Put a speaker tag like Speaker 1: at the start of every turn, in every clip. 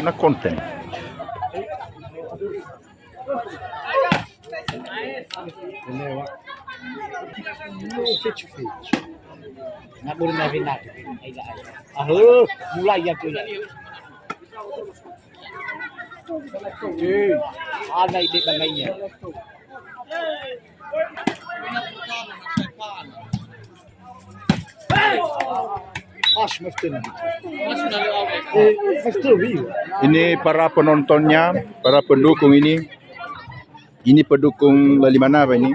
Speaker 1: na content.
Speaker 2: Nak boleh nabi nak. Aduh, mulai ya tu. Ada ide bangainya. Ash meftuna.
Speaker 1: Ini para penontonnya, para pendukung ini. Ini pendukung dari mana Pak ini?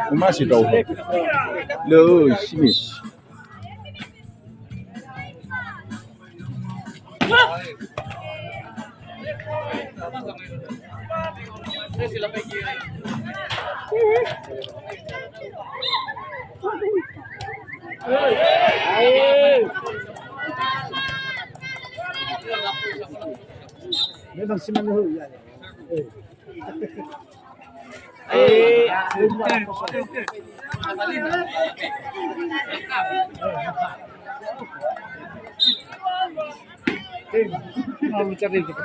Speaker 1: Masih tahu. Loh, sini.
Speaker 2: Memang semangat ya. Mau cari kita.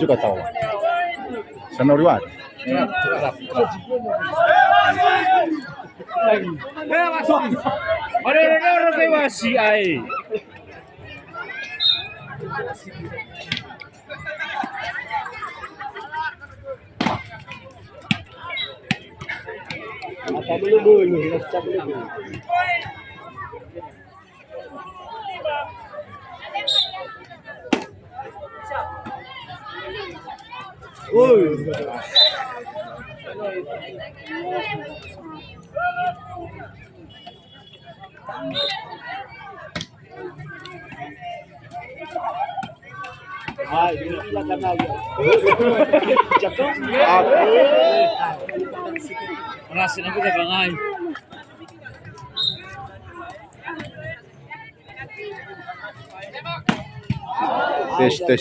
Speaker 1: Juga tahu. Sanoriwan.
Speaker 2: Masuk. Ada orang kewasi ai. Apa dulu, cap dulu. Ini silakan aja. Jatuh. Rasin aku dah bangai.
Speaker 1: Tes.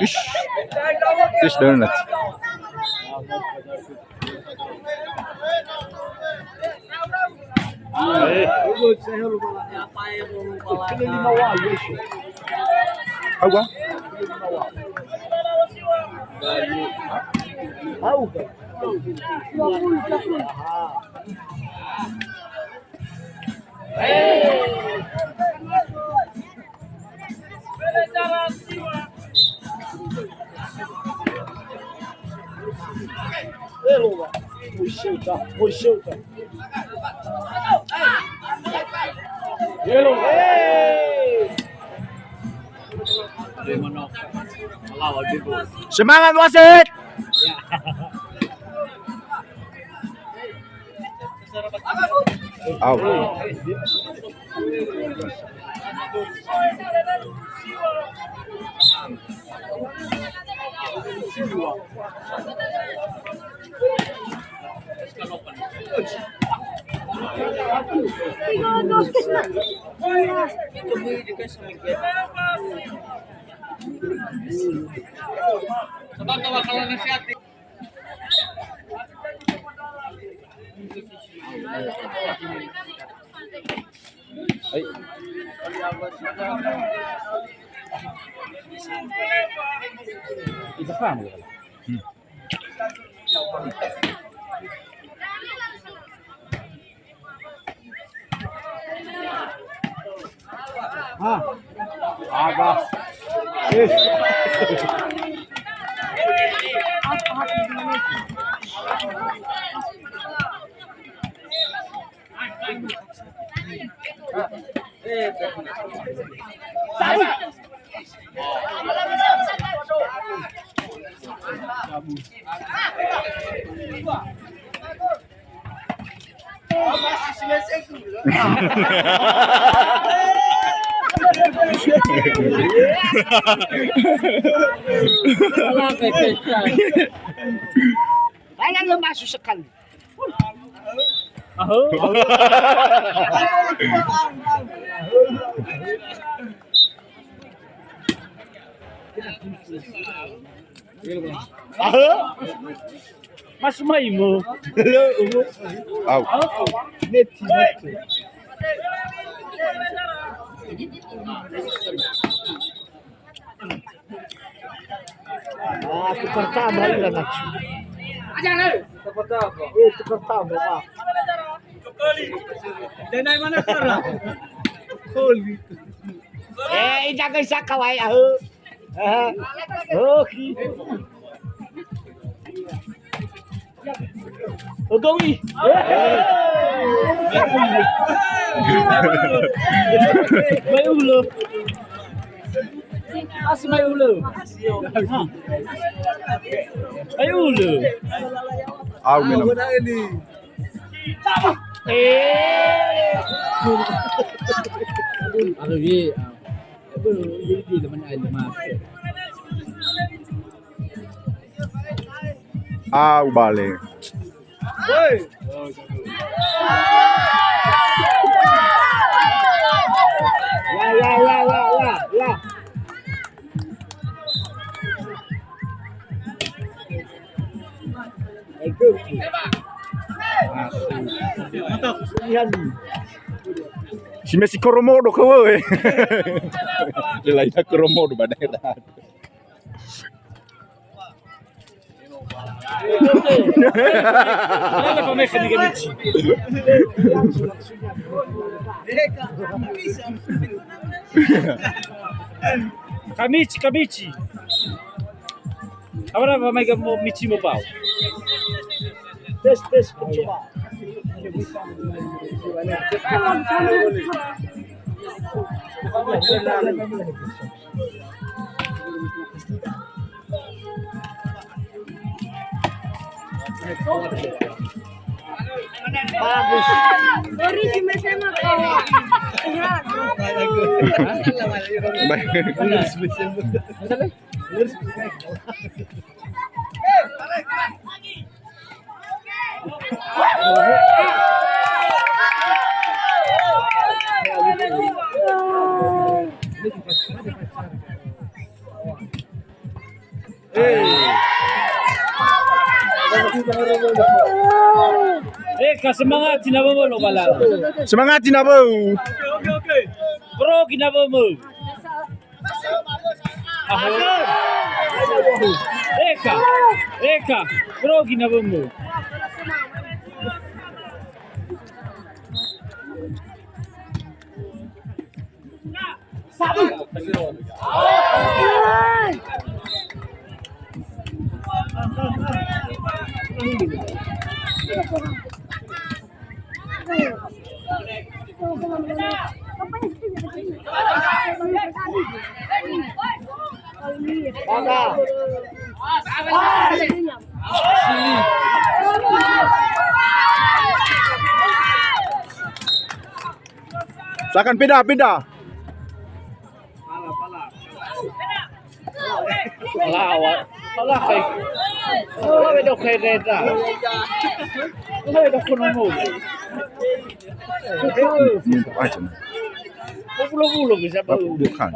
Speaker 1: Ish. Tes donat. Agua. Semangat wasit.
Speaker 2: Sebab bakalan nasihat. Kita paham. Ha. Aga. Yes. Wala nang masusakal. Aho. Aho. Mas may mo.
Speaker 1: Out.
Speaker 2: Net. Ah, tukar tambah ilan na. Tukar tambah pa. Denay mana sara? Holy. Ijagay sa kaway aho. Okay. Ogongi. May ulo. As may ulo. May ulo.
Speaker 1: Out minum.
Speaker 2: Ako bi. Hindi naman ay lumas.
Speaker 1: Balik.
Speaker 2: Hey. La. Ego. Yan.
Speaker 1: Si Messi Koromodo ka we. Dilay na Koromodo ba dahil lahat.
Speaker 2: Wala pa may kanigamit. Kamichi. Agora vai me michi mo pau. Test coba. Bagus.
Speaker 3: Ori si mesema kawa.
Speaker 2: Semangat sinabaw mo pala.
Speaker 1: Semangat sinabaw.
Speaker 2: Okay. Bro, kinabaw mo. Eka. Bro, kinabaw mo. Sabi.
Speaker 1: Silakan pindah.
Speaker 2: Wala kay. Wala daw kay Reda. Wala daw kuno mo.
Speaker 1: Minta aja.
Speaker 2: Pulo bisa ba?
Speaker 1: Bukan.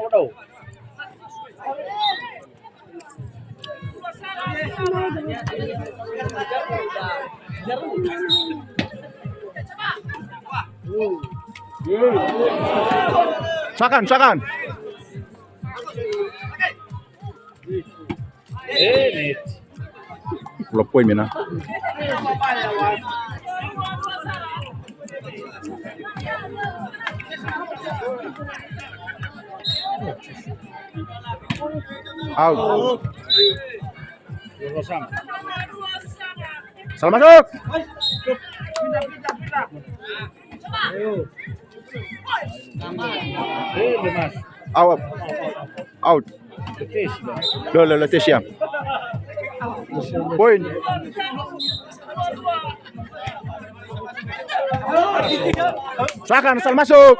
Speaker 1: Sakan.
Speaker 2: Net.
Speaker 1: Pulau poin mina. Out.
Speaker 2: Rosam.
Speaker 1: Salah masuk.
Speaker 2: Mas.
Speaker 1: Out. Out.
Speaker 2: Betis.
Speaker 1: Loh, Leticia. Poin. Silakan, asal masuk.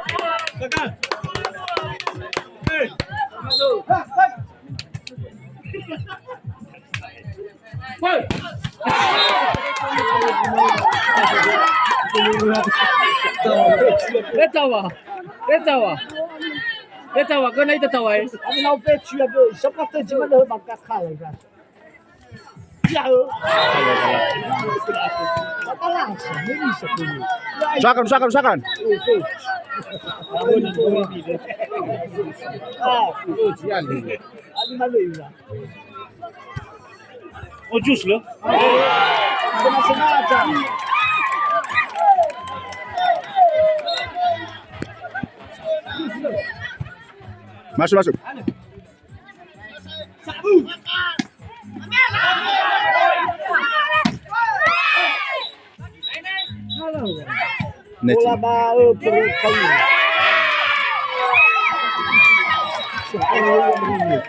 Speaker 2: Retawa, kau nak tahu eh?
Speaker 4: Kami nak pergi cuci apa? Siapa tu cuma dah makan kau kan? Ya. Kata langsung, ini sepuluh.
Speaker 1: Silakan.
Speaker 4: Ada mana ini?
Speaker 2: Oh, jus lo.
Speaker 4: Sengaja.
Speaker 1: Masuk. Neci.
Speaker 4: Bola baru berkali. Sepuluh menit.